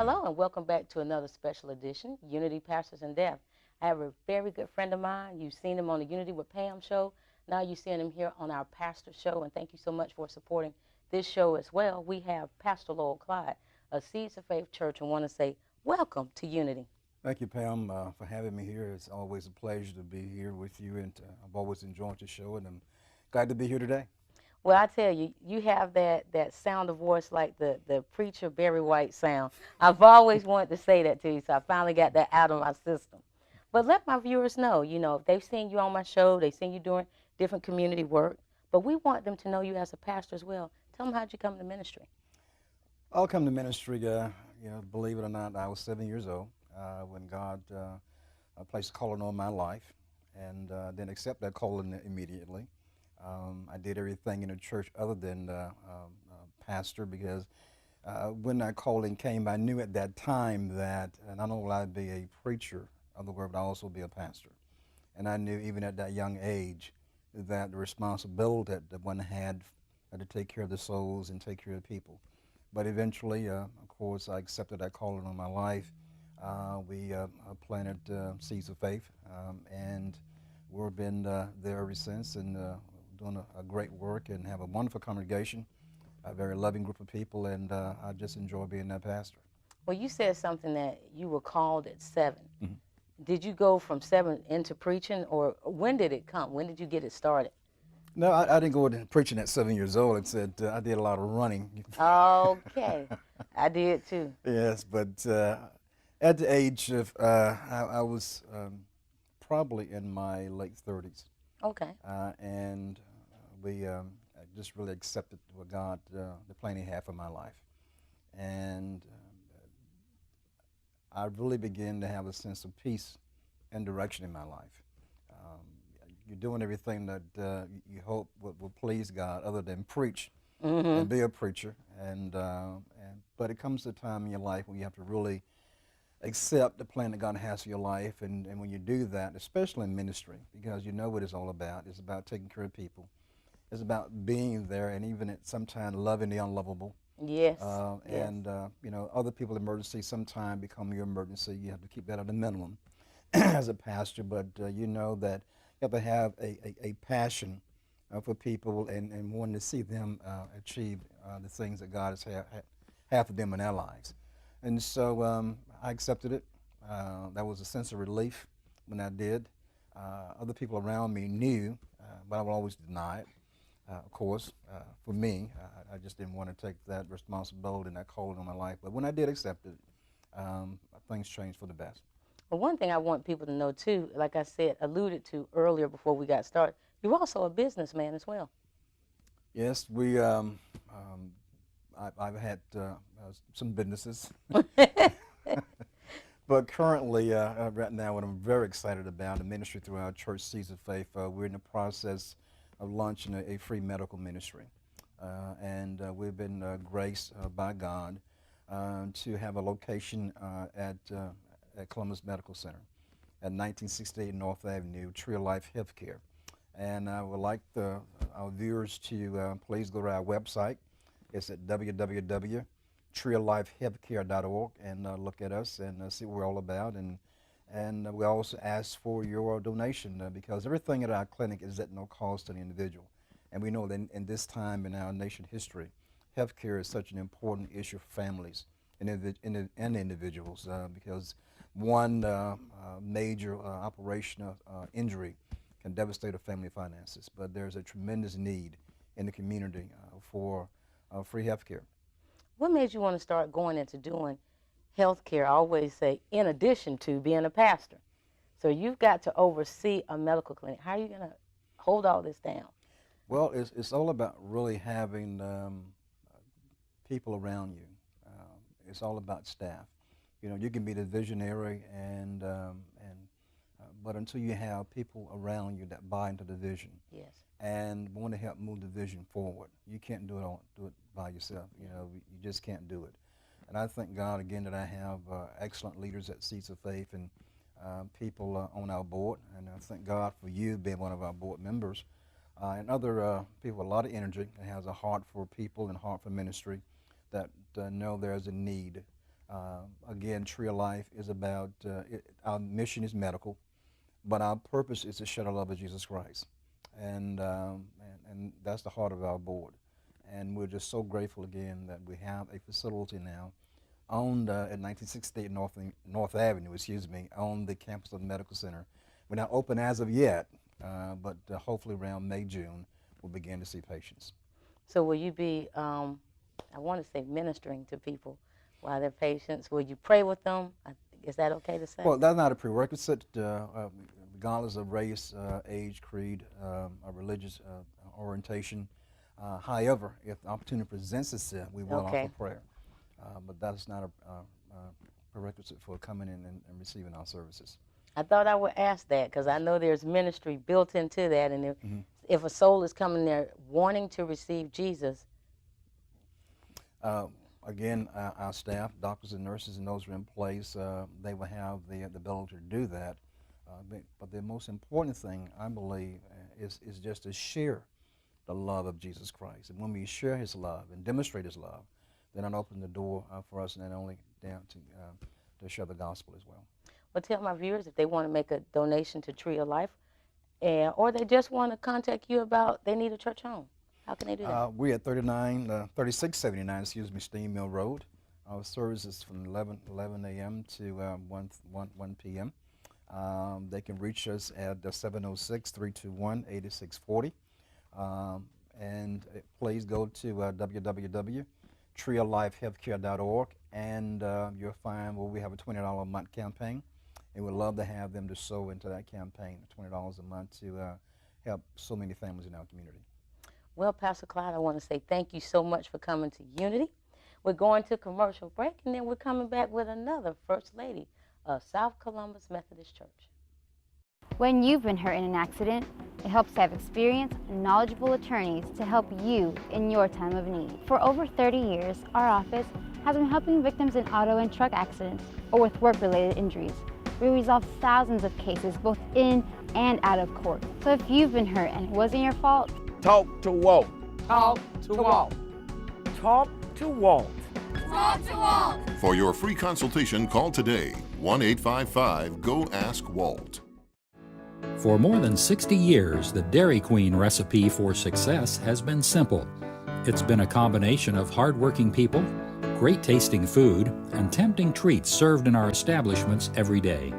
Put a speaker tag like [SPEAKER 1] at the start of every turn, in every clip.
[SPEAKER 1] Hello and welcome back to another special edition, Unity Pastors in Depth. I have a very good friend of mine. You've seen him on the Unity with Pam show. Now you're seeing him here on our pastor show, and thank you so much for supporting this show as well. We have Pastor Lowell Clyde, a Seeds of Faith church, and want to say welcome to Unity.
[SPEAKER 2] Thank you, Pam, for having me here. It's always a pleasure to be here with you, and I've always enjoyed the show, and I'm glad to be here today.
[SPEAKER 1] Well, I tell you, you have that sound of voice like the preacher Barry White sound. I've always wanted to say that to you, so I finally got that out of my system. But let my viewers know, if they've seen you on my show, they've seen you doing different community work, but we want them to know you as a pastor as well. Tell them how'd you come to ministry?
[SPEAKER 2] I'll come to ministry, believe it or not, I was 7 years old when God placed a calling on my life, and then accept that calling immediately. I did everything in the church other than pastor because when that calling came, I knew at that time that not only would I be a preacher of the word, but I'd also be a pastor. And I knew even at that young age that the responsibility that one had to take care of the souls and take care of people. But eventually, of course, I accepted that calling on my life. We planted Seeds of Faith, and we've been there ever since, and doing a great work and have a wonderful congregation, a very loving group of people, and I just enjoy being that pastor.
[SPEAKER 1] Well, you said something that you were called at 7.
[SPEAKER 2] Mm-hmm.
[SPEAKER 1] Did you go from 7 into preaching, or when did it come? When did you get it started?
[SPEAKER 2] No, I didn't go into preaching at 7 years old. It said I did a lot of running.
[SPEAKER 1] Okay, I did too.
[SPEAKER 2] Yes, but at the age of, I was probably in my late 30s.
[SPEAKER 1] Okay.
[SPEAKER 2] And we just really accepted what God, the plan He had for my life. And I really began to have a sense of peace and direction in my life. You're doing everything that you hope will please God, other than preach and be a preacher. But it comes to a time in your life when you have to really accept the plan that God has for your life, and when you do that, especially in ministry, because you know what it's all about. It's about taking care of people. It's about being there, and even at sometimes loving the unlovable.
[SPEAKER 1] Yes. Yes.
[SPEAKER 2] And other people's emergency sometimes become your emergency. You have to keep that at a minimum as a pastor, but you know that you have to have a passion for people and wanting to see them achieve the things that God has have for them in their lives. And so I accepted it. That was a sense of relief when I did. Other people around me knew, but I would always deny it. Of course, for me, I just didn't want to take that responsibility and that calling on my life. But when I did accept it, things changed for the best.
[SPEAKER 1] Well, one thing I want people to know too, like I said, alluded to earlier before we got started, you're also a businessman as well.
[SPEAKER 2] Yes, I've had some businesses. But currently, right now, what I'm very excited about, the ministry through our church, Seeds of Faith, we're in the process of launching a free medical ministry. And we've been graced by God to have a location at Columbus Medical Center at 1968 North Avenue, Tree of Life Healthcare. And I would like our viewers to please go to our website. It's at www.treeoflifehealthcare.org and look at us and see what we're all about. And we also ask for your donation because everything at our clinic is at no cost to the individual. And we know that in this time in our nation history, healthcare is such an important issue for families and individuals because one major operational injury can devastate a family finances. But there's a tremendous need in the community for free healthcare.
[SPEAKER 1] What made you want to start going into doing health care? I always say, in addition to being a pastor. So you've got to oversee a medical clinic. How are you going to hold all this down?
[SPEAKER 2] Well, it's all about really having people around you. It's all about staff. You can be the visionary, but until you have people around you that buy into the vision,
[SPEAKER 1] yes,
[SPEAKER 2] and want to help move the vision forward, you can't do it by yourself. You just can't do it. And I thank God again that I have excellent leaders at Seeds of Faith and people on our board, and I thank God for you being one of our board members, and other people with a lot of energy that has a heart for people and heart for ministry that know there's a need Again, Tree of Life is about, our mission is medical, but our purpose is to share the love of Jesus Christ. And that's the heart of our board. And we're just so grateful again that we have a facility now owned at 1968 North Avenue, on the campus of the Medical Center. We're not open as of yet, but hopefully around May, June, we'll begin to see patients.
[SPEAKER 1] So will you be, I want to say ministering to people while they're patients? Will you pray with them? Is that okay to say?
[SPEAKER 2] Well, that's not a prerequisite, regardless of race, age, creed, or religious orientation. However, if the opportunity presents itself, we will offer prayer. But that's not a prerequisite for coming in and receiving our services.
[SPEAKER 1] I thought I would ask that because I know there's ministry built into that, and if a soul is coming there wanting to receive Jesus.
[SPEAKER 2] Again, our staff, doctors and nurses, and those who are in place, they will have the ability to do that. But the most important thing, I believe, is just to share the love of Jesus Christ. And when we share His love and demonstrate His love, then it opens the door for us not only down to share the gospel as well.
[SPEAKER 1] Well, tell my viewers if they want to make a donation to Tree of Life, or they just want to contact you about they need a church home. How can they do that?
[SPEAKER 2] We're at 3679, Steam Mill Road. Our service is from 11 a.m. to 1 p.m. They can reach us at 706-321-8640. And please go to www.treeoflifehealthcare.org, and you'll find where we have a $20 a month campaign. And we'd love to have them to sow into that campaign, $20 a month, to help so many families in our community.
[SPEAKER 1] Well, Pastor Clyde, I want to say thank you so much for coming to Unity. We're going to commercial break, and then we're coming back with another First Lady of South Columbus Methodist Church.
[SPEAKER 3] When you've been hurt in an accident, it helps to have experienced and knowledgeable attorneys to help you in your time of need. For over 30 years, our office has been helping victims in auto and truck accidents or with work-related injuries. We resolve thousands of cases both in and out of court. So if you've been hurt and it wasn't your fault,
[SPEAKER 4] talk to Walt.
[SPEAKER 5] Talk to Walt.
[SPEAKER 4] Talk to Walt.
[SPEAKER 5] Talk to Walt.
[SPEAKER 6] For your free consultation, call today, 1-855-GO-ASK-WALT.
[SPEAKER 7] For more than 60 years, the Dairy Queen recipe for success has been simple. It's been a combination of hardworking people, great tasting food, and tempting treats served in our establishments every day.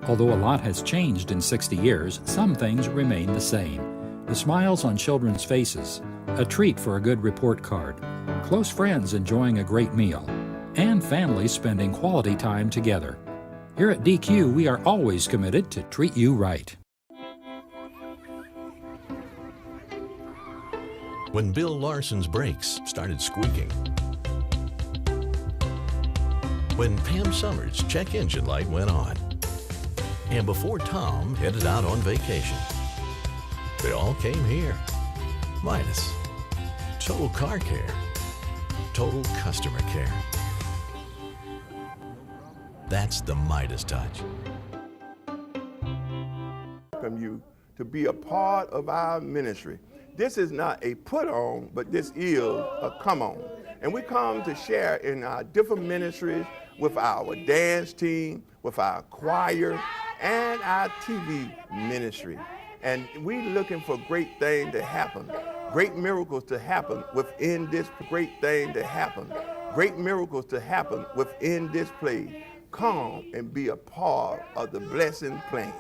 [SPEAKER 7] Although a lot has changed in 60 years, some things remain the same. The smiles on children's faces, a treat for a good report card, close friends enjoying a great meal, and families spending quality time together. Here at DQ, we are always committed to treat you right.
[SPEAKER 8] When Bill Larson's brakes started squeaking, when Pam Summers' check engine light went on, and before Tom headed out on vacation, they all came here. Midas. Total car care. Total customer care. That's the Midas touch.
[SPEAKER 9] Welcome you to be a part of our ministry. This is not a put on, but this is a come on. And we come to share in our different ministries with our dance team, with our choir, and our TV ministry. And we looking for great things to happen, great miracles to happen within this great thing to happen, great miracles to happen within this place. Come and be a part of the blessing plan.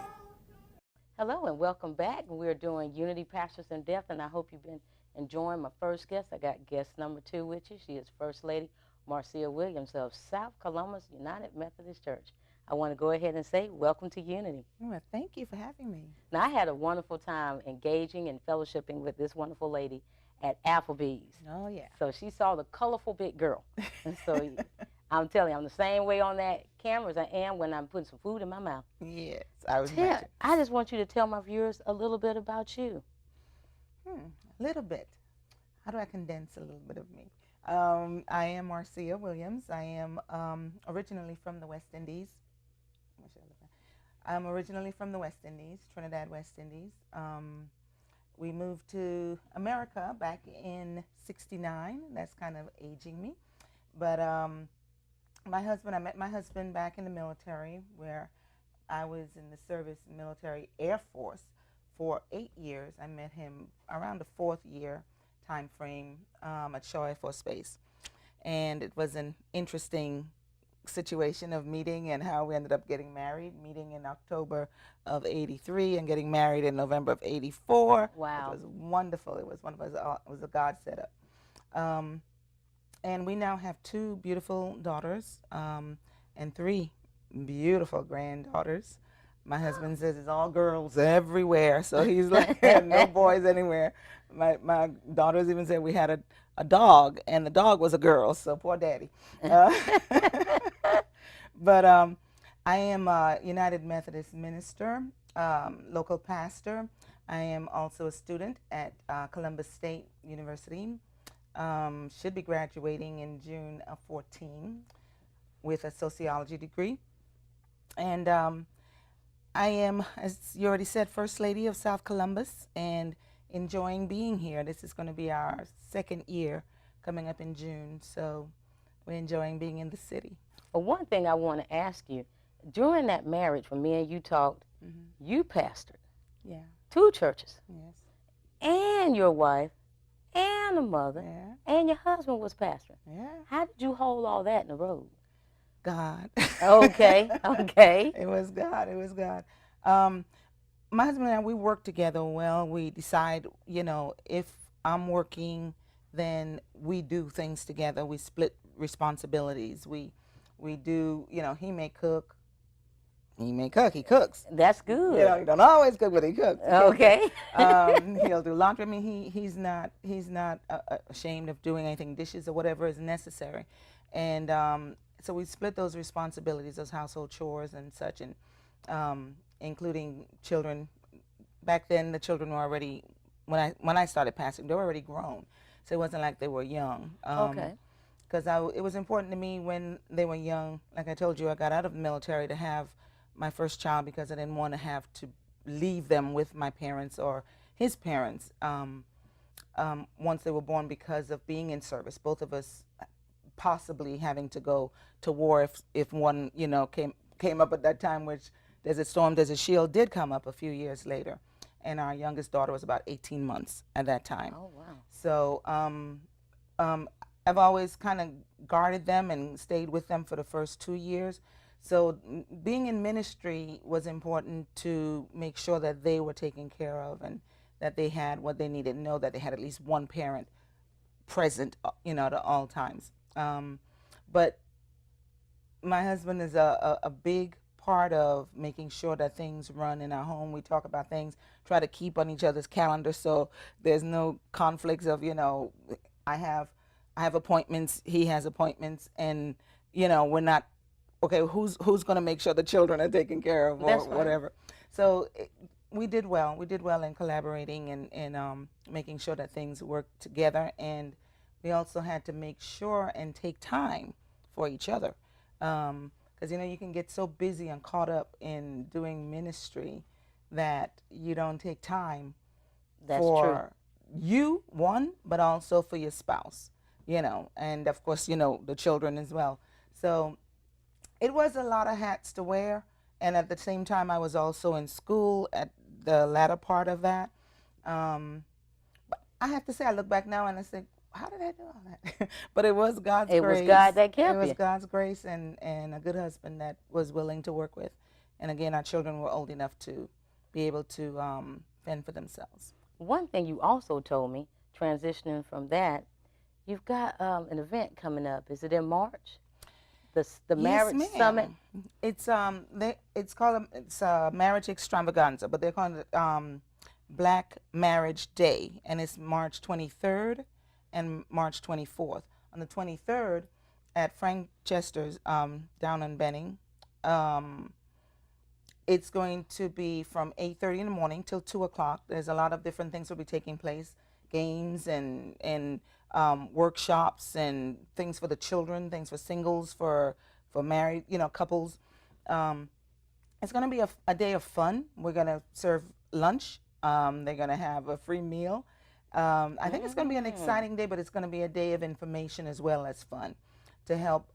[SPEAKER 1] Hello and welcome back. We're doing Unity Pastors in Depth, and I hope you've been enjoying my first guest. I got guest number 2 with you. She is First Lady Marcia Williams of South Columbus United Methodist Church. I want to go ahead and say welcome to Unity.
[SPEAKER 10] Well, thank you for having me.
[SPEAKER 1] Now, I had a wonderful time engaging and fellowshipping with this wonderful lady at Applebee's.
[SPEAKER 10] Oh, yeah.
[SPEAKER 1] So she saw the colorful big girl. And so I'm telling you, I'm the same way on that camera as I am when I'm putting some food in my mouth.
[SPEAKER 10] Yes, I was.
[SPEAKER 1] I just want you to tell my viewers a little bit about you.
[SPEAKER 10] A little bit. How do I condense a little bit of me? I am Marcia Williams. I am originally from the West Indies. I'm originally from the West Indies, Trinidad, West Indies. We moved to America back in '69. That's kind of aging me. But I met my husband back in the military, where I was in the service military Air Force for 8 years. I met him around the 4th year time frame at Shaw Air Force Base. And it was an interesting situation of meeting and how we ended up getting married, meeting in October of 83 and getting married in November of 84.
[SPEAKER 1] Wow.
[SPEAKER 10] It was wonderful. It was wonderful. It was a God setup. And we now have 2 beautiful daughters and 3 beautiful granddaughters. My husband says it's all girls everywhere, so he's like, no boys anywhere. My daughters even said we had a dog, and the dog was a girl, so poor daddy. But I am a United Methodist minister, local pastor. I am also a student at Columbus State University. Should be graduating in June of 14 with a sociology degree. And I am, as you already said, First Lady of South Columbus and enjoying being here. This is going to be our 2nd year coming up in June, so we're enjoying being in the city.
[SPEAKER 1] Well, one thing I want to ask you, during that marriage when me and you talked, you pastored 2 churches.
[SPEAKER 10] Yes.
[SPEAKER 1] And your wife and a mother and your husband was pastoring.
[SPEAKER 10] Yeah.
[SPEAKER 1] How did you hold all that in the road?
[SPEAKER 10] God.
[SPEAKER 1] Okay, okay.
[SPEAKER 10] It was God. It was God. My husband and I, we work together well. We decide, if I'm working, then we do things together. We split responsibilities. We do, he may cook. He may cook. He cooks.
[SPEAKER 1] That's good.
[SPEAKER 10] He don't always cook, but he cooks.
[SPEAKER 1] Okay.
[SPEAKER 10] He'll do laundry. I mean, he's not ashamed of doing anything, dishes or whatever is necessary, and so we split those responsibilities, those household chores and such, and including children. Back then, the children were already, when I started pastoring, they were already grown, so it wasn't like they were young.
[SPEAKER 1] Okay.
[SPEAKER 10] Because it was important to me when they were young. Like I told you, I got out of the military to have my first child because I didn't want to have to leave them with my parents or his parents once they were born because of being in service. Both of us possibly having to go to war if one came up at that time, which Desert Storm, Desert Shield did come up a few years later, and our youngest daughter was about 18 months at that time.
[SPEAKER 1] Oh wow!
[SPEAKER 10] So I've always kind of guarded them and stayed with them for the first 2 years. So being in ministry was important to make sure that they were taken care of and that they had what they needed, know that they had at least one parent present, at all times. But my husband is a big part of making sure that things run in our home. We talk about things, try to keep on each other's calendar so there's no conflicts of, I have appointments, he has appointments, and, we're not, okay, who's going to make sure the children are taken care of or
[SPEAKER 1] That's right.
[SPEAKER 10] whatever. So we did well. We did well in collaborating and making sure that things worked together. And we also had to make sure and take time for each other. Because, you can get so busy and caught up in doing ministry that you don't take time for you, one, but also for your spouse, and of course, the children as well. So it was a lot of hats to wear. And at the same time, I was also in school at the latter part of that. But I have to say, I look back now and I say, how did I do all that? But it was God's grace.
[SPEAKER 1] It was God that kept you.
[SPEAKER 10] It was God's grace and a good husband that was willing to work with. And again, our children were old enough to be able to fend for themselves.
[SPEAKER 1] One thing you also told me, transitioning from that, you've got an event coming up. Is it in March? The marriage summit.
[SPEAKER 10] It's called marriage extravaganza, but they're calling it Black Marriage Day, and it's March 23rd and March 24th. On the 23rd, at Frank Chester's down in Benning, it's going to be from 8:30 in the morning till 2 o'clock. There's a lot of different things will be taking place, games and workshops and things for the children, things for singles, for married, couples. It's going to be a day of fun. We're going to serve lunch. They're going to have a free meal. I think it's going to be an exciting day, but it's going to be a day of information as well as fun. to help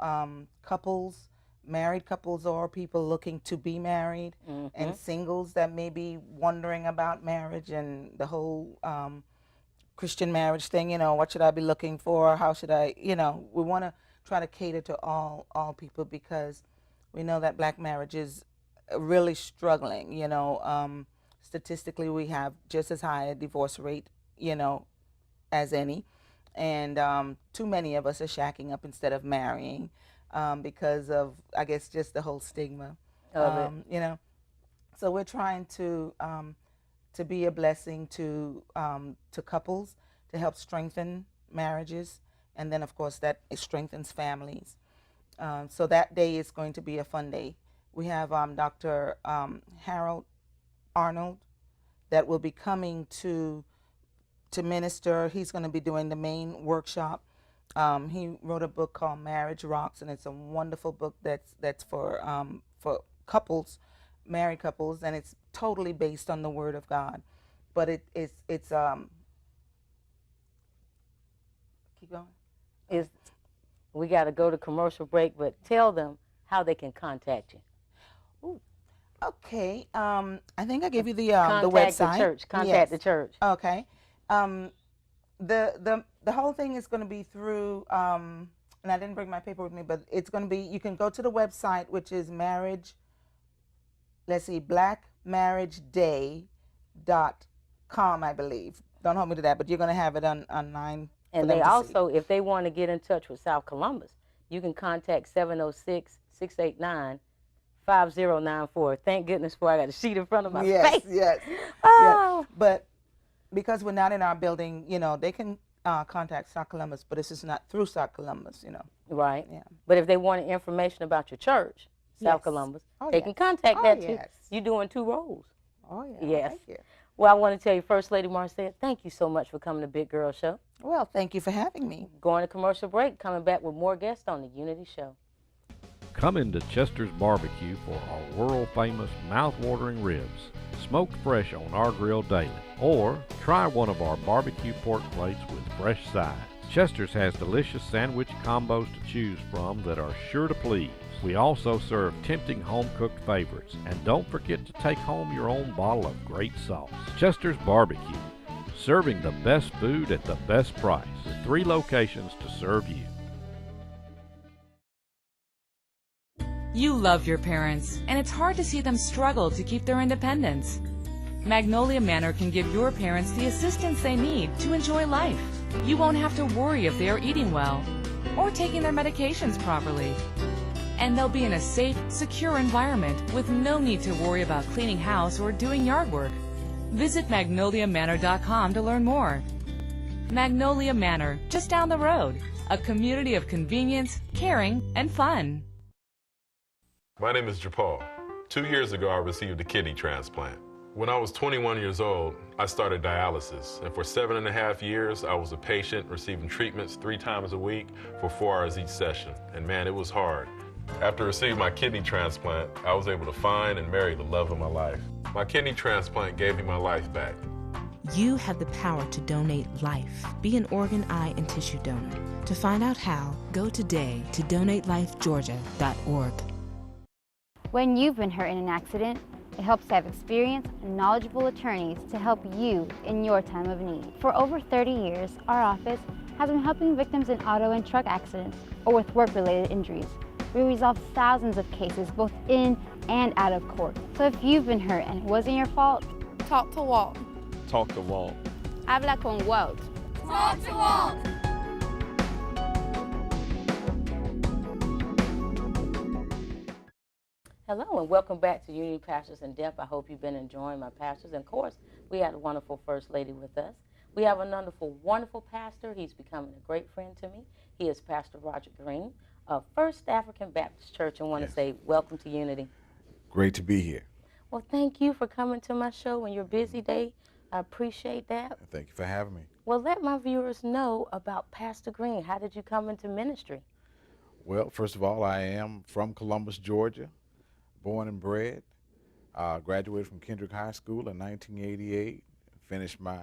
[SPEAKER 10] couples, married couples or people looking to be married, and singles that may be wondering about marriage and the whole Christian marriage thing. You know, what should I be looking for? How should I, you know, we want to try to cater to all people, because we know that black marriage is really struggling. You know, statistically we have just as high a divorce rate, you know, as any, and too many of us are shacking up instead of marrying, because of, I guess, just the whole stigma
[SPEAKER 1] of it.
[SPEAKER 10] you know. So we're trying to be a blessing to couples, to help strengthen marriages, and then of course that it strengthens families. So that day is going to be a fun day. We have Dr. Harold Arnold that will be coming to minister. He's going to be doing the main workshop. He wrote a book called Marriage Rocks, and it's a wonderful book that's for couples, married couples, and it's totally based on the Word of God. But it's keep going.
[SPEAKER 1] We got to go to commercial break, but tell them how they can contact you.
[SPEAKER 10] Ooh. Okay. I think I gave you the
[SPEAKER 1] Contact
[SPEAKER 10] website.
[SPEAKER 1] the church. Contact the church.
[SPEAKER 10] Okay. The whole thing is going to be through, and I didn't bring my paper with me, but it's going to be, you can go to the website, which is blackmarriageday.com, I believe. Don't hold me to that, but you're going to have it online.
[SPEAKER 1] And they also, if they want to get in touch with South Columbus, you can contact 706-689-5094. Thank goodness for I got a sheet in front of my face.
[SPEAKER 10] Yes.
[SPEAKER 1] Oh.
[SPEAKER 10] Yes. But because we're not in our building, you know, they can contact South Columbus, but it's just not through South Columbus, you know.
[SPEAKER 1] Right.
[SPEAKER 10] Yeah.
[SPEAKER 1] But if they want information about your church, South Columbus, they can contact that too.
[SPEAKER 10] Yes.
[SPEAKER 1] You're doing two roles.
[SPEAKER 10] Oh, yeah.
[SPEAKER 1] Yes.
[SPEAKER 10] Thank you.
[SPEAKER 1] Well, I want to tell you, First Lady Marcia, thank you so much for coming to Big Girl Show.
[SPEAKER 10] Well, thank you for having me.
[SPEAKER 1] Going to commercial break, coming back with more guests on the Unity Show.
[SPEAKER 11] Come into Chester's Barbecue for our world-famous mouth-watering ribs, smoked fresh on our grill daily. Or try one of our barbecue pork plates with fresh sides. Chester's has delicious sandwich combos to choose from that are sure to please. We also serve tempting home-cooked favorites. And don't forget to take home your own bottle of great sauce. Chester's Barbecue, serving the best food at the best price, with 3 locations to serve you.
[SPEAKER 12] You love your parents, and it's hard to see them struggle to keep their independence. Magnolia Manor can give your parents the assistance they need to enjoy life. You won't have to worry if they are eating well or taking their medications properly. And they'll be in a safe, secure environment with no need to worry about cleaning house or doing yard work. Visit magnoliamanor.com to learn more. Magnolia Manor, just down the road. A community of convenience, caring, and fun.
[SPEAKER 13] My name is Japal. 2 years ago, I received a kidney transplant. When I was 21 years old, I started dialysis, and for 7.5 years, I was a patient receiving treatments 3 times a week for 4 hours each session, and man, it was hard. After receiving my kidney transplant, I was able to find and marry the love of my life. My kidney transplant gave me my life back.
[SPEAKER 14] You have the power to donate life. Be an organ, eye, and tissue donor. To find out how, go today to donatelifegeorgia.org.
[SPEAKER 3] When you've been hurt in an accident, it helps to have experienced and knowledgeable attorneys to help you in your time of need. For over 30 years, our office has been helping victims in auto and truck accidents or with work-related injuries. We resolve thousands of cases both in and out of court. So if you've been hurt and it wasn't your fault,
[SPEAKER 5] Talk to Walt.
[SPEAKER 11] Talk to Walt.
[SPEAKER 3] habla con Walt.
[SPEAKER 5] Talk to Walt.
[SPEAKER 1] Hello and welcome back to Unity Pastors in Depth. I hope you've been enjoying my pastors. And of course, we had a wonderful First Lady with us. We have a wonderful pastor. He's becoming a great friend to me. He is Pastor Roger Green of First African Baptist Church. I want to say welcome to Unity.
[SPEAKER 15] Great to be here.
[SPEAKER 1] Well, thank you for coming to my show on your busy day. I appreciate that.
[SPEAKER 15] Thank you for having me.
[SPEAKER 1] Well, let my viewers know about Pastor Green. How did you come into ministry?
[SPEAKER 15] Well, first of all, I am from Columbus, Georgia, born and bred. Graduated from Kendrick High School in 1988. Finished my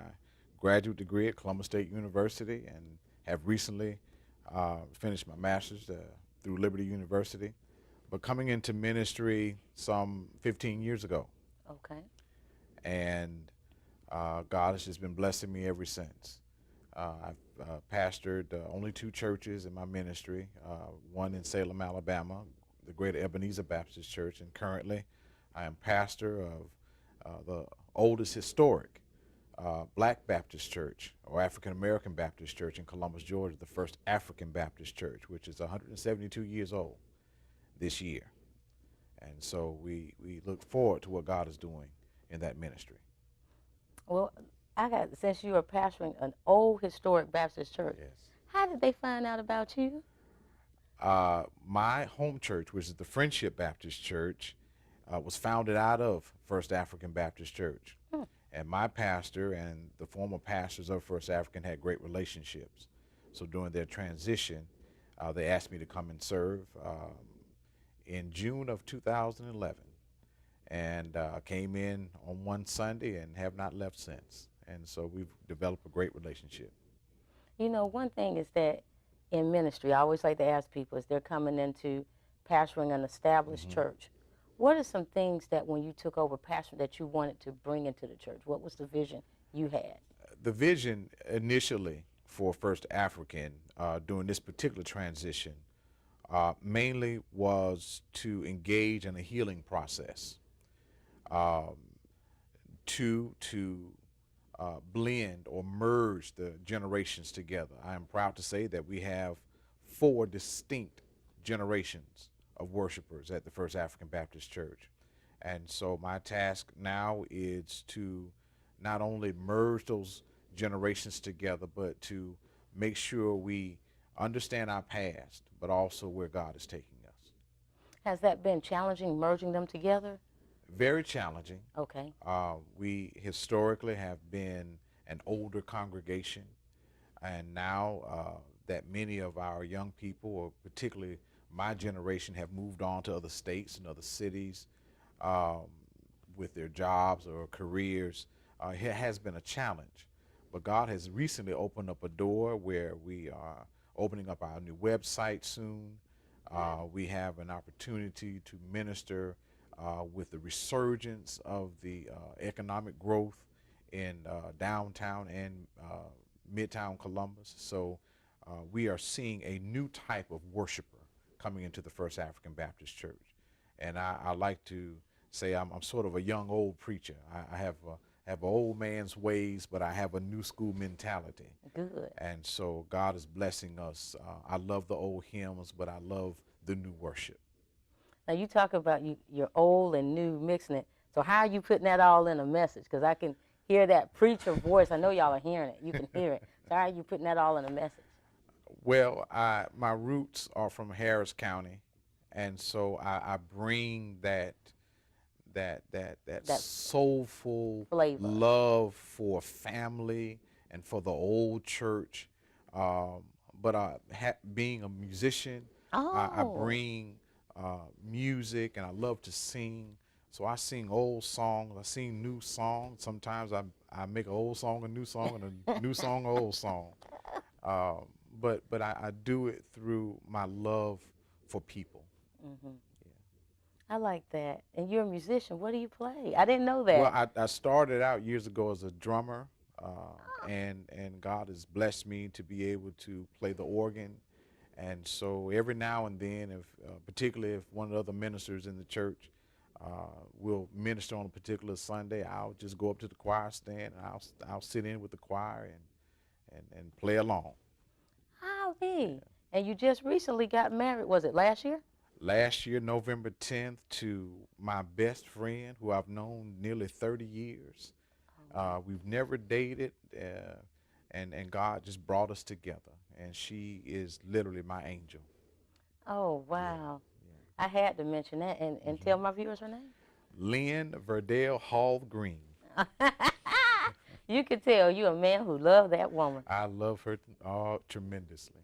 [SPEAKER 15] graduate degree at Columbus State University and have recently Finished my master's through Liberty University, but coming into ministry some 15 years ago.
[SPEAKER 1] Okay.
[SPEAKER 15] And God has just been blessing me ever since. I've pastored only 2 churches in my ministry, one in Salem, Alabama, the Greater Ebenezer Baptist Church, and currently I am pastor of the oldest historic Black Baptist Church, or African American Baptist Church in Columbus, Georgia, the first African Baptist Church, which is 172 years old this year. And so we look forward to what God is doing in that ministry.
[SPEAKER 1] Well, since you are pastoring an old historic Baptist church,
[SPEAKER 15] yes.
[SPEAKER 1] How did they find out about you?
[SPEAKER 15] My home church, which is the Friendship Baptist Church, was founded out of First African Baptist Church. And my pastor and the former pastors of First African had great relationships. So during their transition, they asked me to come and serve in June of 2011. And came in on one Sunday and have not left since. And so we've developed a great relationship.
[SPEAKER 1] You know, one thing is that in ministry, I always like to ask people as they're coming into pastoring an established church, what are some things that when you took over pastoring that you wanted to bring into the church? What was the vision you had?
[SPEAKER 15] The vision initially for First African during this particular transition mainly was to engage in a healing process. To blend or merge the generations together. I am proud to say that we have 4 distinct generations of worshipers at the First African Baptist Church. And so my task now is to not only merge those generations together, but to make sure we understand our past, but also where God is taking us.
[SPEAKER 1] Has that been challenging, merging them together?
[SPEAKER 15] Very challenging.
[SPEAKER 1] Okay.
[SPEAKER 15] We historically have been an older congregation, and now that many of our young people, or particularly my generation, have moved on to other states and other cities with their jobs or careers, it has been a challenge. But God has recently opened up a door where we are opening up our new website soon. We have an opportunity to minister with the resurgence of the economic growth in downtown and midtown Columbus. So we are seeing a new type of worshiper coming into the First African Baptist Church. And I like to say I'm sort of a young old preacher. I have an old man's ways, but I have a new school mentality.
[SPEAKER 1] Good.
[SPEAKER 15] And so God is blessing us. I love the old hymns, but I love the new worship.
[SPEAKER 1] Now, you talk about you're old and new mixing it. So how are you putting that all in a message? Because I can hear that preacher voice. I know y'all are hearing it. You can hear it. So how are you putting that all in a message?
[SPEAKER 15] Well, my roots are from Harris County, and so I bring that soulful
[SPEAKER 1] flavor,
[SPEAKER 15] love for family and for the old church. But being a musician, I bring music, and I love to sing. So I sing old songs, I sing new songs. Sometimes I make an old song a new song and a new song an old song. But I do it through my love for people.
[SPEAKER 1] Mm-hmm. Yeah. I like that. And you're a musician. What do you play? I didn't know that.
[SPEAKER 15] Well, I started out years ago as a drummer, and God has blessed me to be able to play the organ. And so every now and then, particularly if one of the other ministers in the church will minister on a particular Sunday, I'll just go up to the choir stand and I'll sit in with the choir and play along.
[SPEAKER 1] How neat. And you just recently got married, was it last year?
[SPEAKER 15] Last year, November 10th, to my best friend who I've known nearly 30 years. We've never dated, and God just brought us together. And she is literally my angel.
[SPEAKER 1] Oh, wow. Yeah. I had to mention that. And tell my viewers her name.
[SPEAKER 15] Lynn Verdale Hall Green.
[SPEAKER 1] You can tell you're a man who loved that woman.
[SPEAKER 15] I love her tremendously.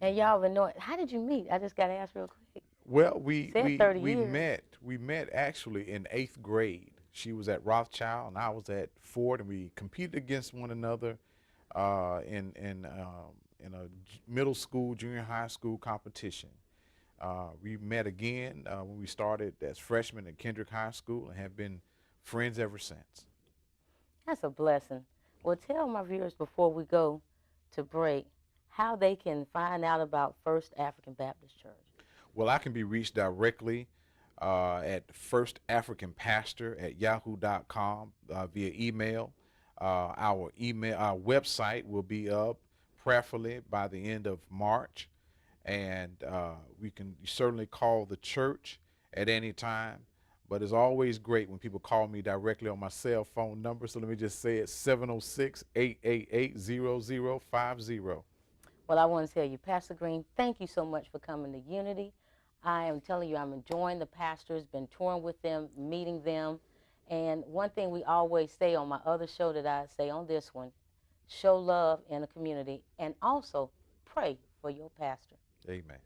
[SPEAKER 1] And y'all been knowing, how did you meet? I just got to ask real quick.
[SPEAKER 15] Well, we met actually in 8th grade. She was at Rothschild and I was at Ford, and we competed against one another in in a middle school, junior high school competition. We met again when we started as freshmen at Kendrick High School and have been friends ever since.
[SPEAKER 1] That's a blessing. Well, tell my viewers before we go to break how they can find out about First African Baptist Church.
[SPEAKER 15] Well, I can be reached directly at firstafricanpastor@yahoo.com via email. Our website will be up prayerfully by the end of March, and we can certainly call the church at any time. But it's always great when people call me directly on my cell phone number. So let me just say it, 706-888-0050.
[SPEAKER 1] Well, I want to tell you, Pastor Green, thank you so much for coming to Unity. I am telling you, I'm enjoying the pastors, been touring with them, meeting them. And one thing we always say on my other show that I say on this one, show love in the community and also pray for your pastor.
[SPEAKER 15] Amen.